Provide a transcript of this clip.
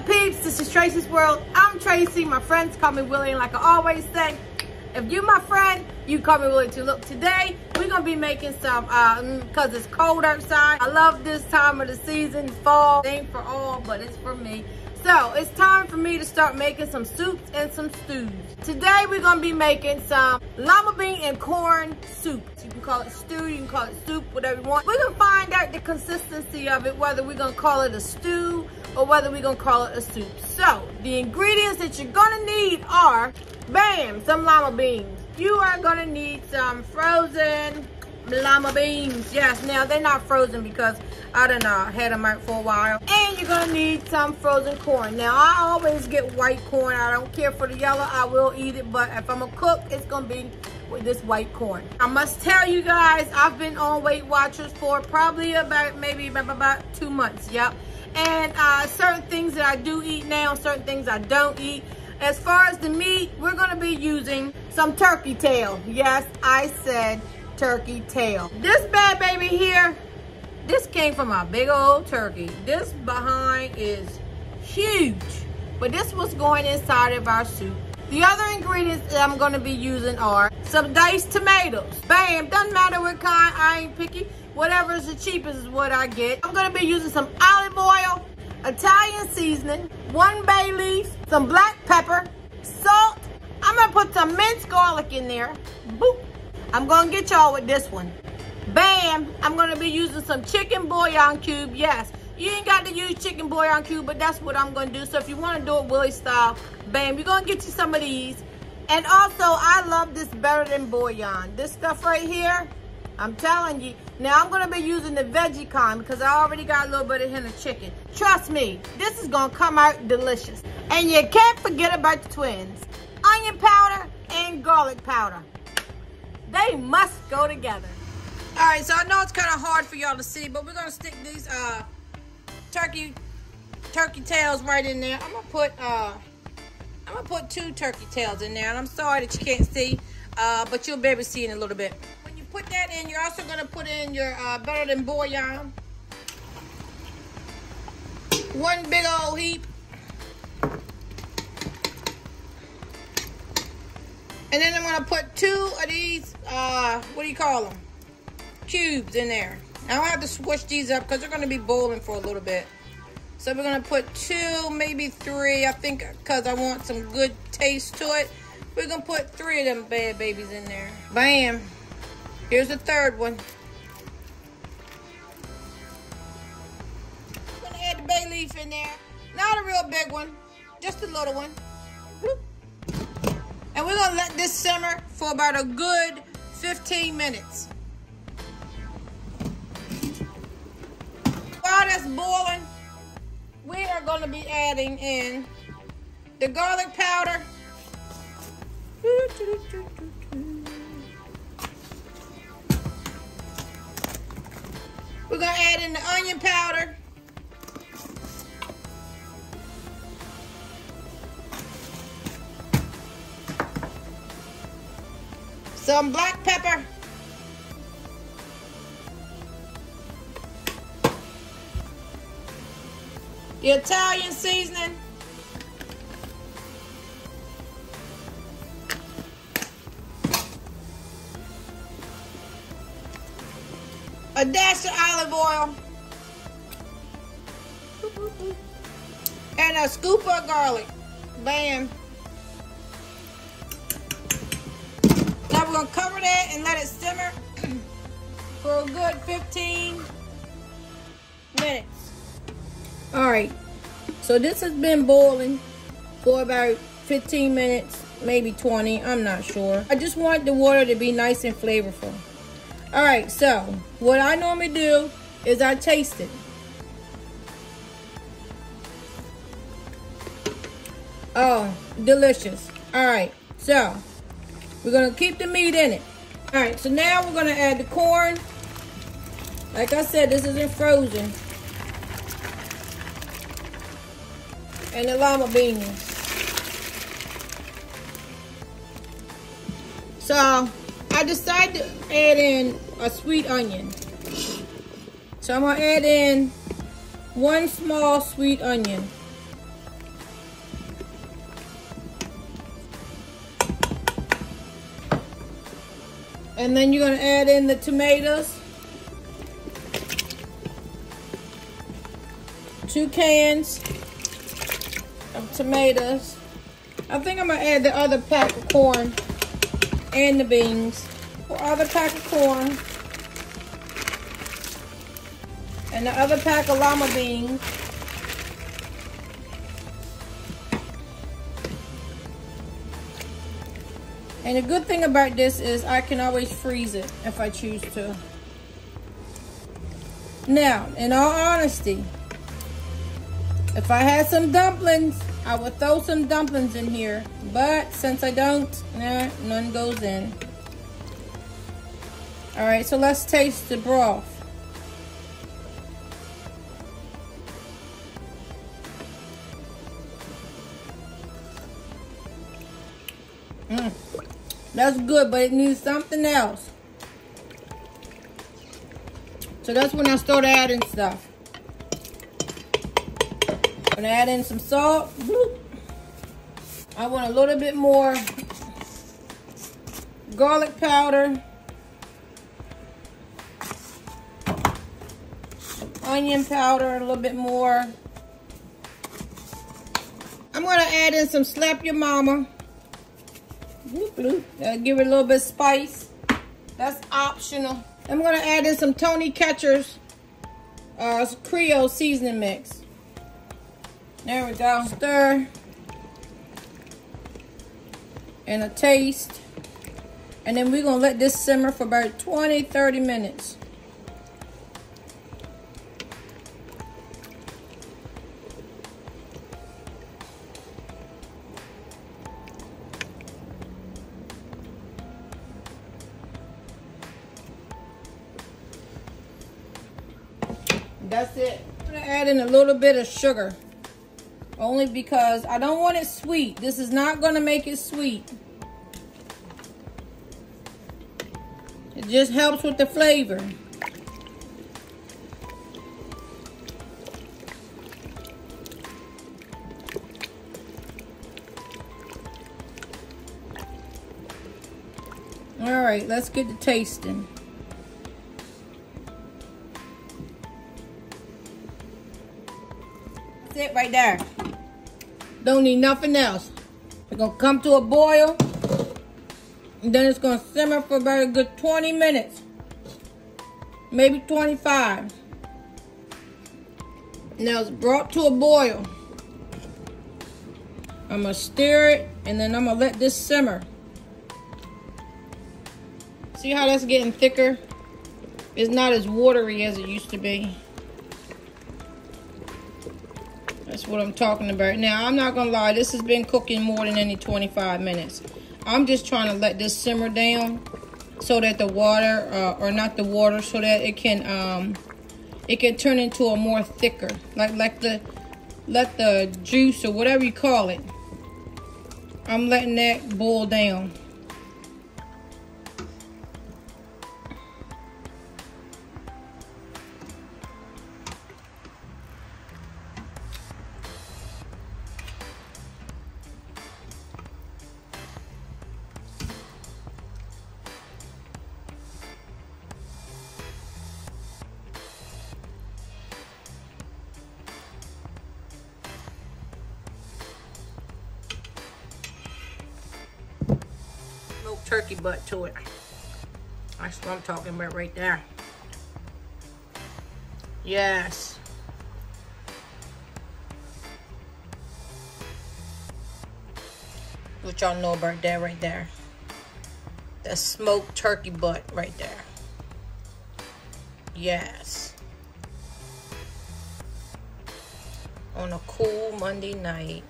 up, peeps? This is Tracy's World. I'm Tracy. My friends call me Willie, and like I always say, if you my friend, you call me Willie too. Look, today we're gonna be making some because it's cold outside. I love this time of the season, fall. It ain't for all, but it's for me. So it's time for me to start making some soups and some stews. Today we're gonna be making some lima bean and corn soup. You can call it stew, you can call it soup, whatever you want. We're gonna find out the consistency of it, whether we're gonna call it a stew or whether we're gonna call it a soup. So the ingredients that you're gonna need are, bam, some lima beans. You are gonna need some frozen lima beans. Yes, now they're not frozen because I done had them out for a while. And you're gonna need some frozen corn. Now I always get white corn. I don't care for the yellow, I will eat it, but if I'm gonna cook, it's gonna be with this white corn. I must tell you guys, I've been on Weight Watchers for probably about 2 months, yep. And certain things that I do eat now, certain things I don't eat. As far as the meat, we're gonna be using some turkey tail. Yes, I said turkey tail. This bad baby here, this came from a big old turkey. This behind is huge, but this was going inside of our soup. The other ingredients that I'm gonna be using are some diced tomatoes. Bam, doesn't matter what kind, I ain't picky. Whatever is the cheapest is what I get. I'm gonna be using some olive oil, Italian seasoning, 1 bay leaf, some black pepper, salt. I'm gonna put some minced garlic in there. Boop. I'm gonna get y'all with this one. Bam, I'm gonna be using some chicken bouillon cube. Yes, you ain't got to use chicken bouillon cube, but that's what I'm gonna do. So if you wanna do it Willie style, bam, you're gonna get you some of these. And also, I love this better than bouillon. This stuff right here, I'm telling you. Now I'm gonna be using the veggie kind because I already got a little bit of hint of chicken. Trust me, this is gonna come out delicious. And you can't forget about the twins. Onion powder and garlic powder. They must go together. All right, so I know it's kind of hard for y'all to see, but we're gonna stick these turkey tails right in there. I'm gonna put 2 turkey tails in there, and I'm sorry that you can't see, but you'll be able to see in a little bit. When you put that in, you're also gonna put in your better than bouillon. 1 big old heap. And then I'm gonna put 2 of these, what do you call them? Cubes in there. I don't have to squish these up because they're gonna be boiling for a little bit. So we're gonna put 2, maybe 3, I think, because I want some good taste to it. We're gonna put 3 of them bad babies in there. Bam. Here's the 3rd one. I'm gonna add the bay leaf in there. Not a real big one, just a little one. Bloop. And we're gonna let this simmer for about a good 15 minutes. While that's boiling, we are gonna be adding in the garlic powder. We're gonna add in the onion powder. Some black pepper. The Italian seasoning. A dash of olive oil. And a scoop of garlic. Bam. Now we're gonna cover that and let it simmer for a good 15 minutes. All right, so this has been boiling for about 15 minutes, maybe 20, I'm not sure. I just want the water to be nice and flavorful. All right, so what I normally do is I taste it. Oh, delicious. All right, so we're gonna keep the meat in it. All right, so now we're gonna add the corn. Like I said, this isn't frozen. And the lima beans. So I decided to add in a sweet onion. So I'm gonna add in 1 small sweet onion. And then you're gonna add in the tomatoes. 2 cans of tomatoes. I think I'm gonna add the other pack of corn and the beans. The other pack of corn and the other pack of Lima beans. And the good thing about this is I can always freeze it if I choose to. Now, in all honesty, if I had some dumplings, I would throw some dumplings in here. But since I don't, none goes in. All right, so let's taste the broth. That's good, but it needs something else. So that's when I start adding stuff. I'm gonna add in some salt. I want a little bit more garlic powder, onion powder, a little bit more. I'm gonna add in some Slap Your Mama. Give it a little bit of spice. That's optional. I'm gonna add in some Tony Ketcher's Creole seasoning mix. There we go. Stir. And a taste. And then we're gonna let this simmer for about 20-30 minutes. That's it. I'm gonna add in a little bit of sugar. Only because I don't want it sweet. This is not gonna make it sweet. It just helps with the flavor. All right, let's get to tasting. That's it right there. Don't need nothing else. It's gonna come to a boil, and then it's gonna simmer for about a good 20 minutes, maybe 25. Now it's brought to a boil. I'm gonna stir it, and then I'm gonna let this simmer. See how that's getting thicker? It's not as watery as it used to be. That's what I'm talking about. Now, I'm not gonna lie, this has been cooking more than any 25 minutes. I'm just trying to let this simmer down so that the water, or not the water, so that it can turn into a more thicker, let the juice or whatever you call it. I'm letting that boil down. Turkey butt to it. That's what I'm talking about right there. Yes. What y'all know about that right there? That smoked turkey butt right there. Yes. On a cool Monday night.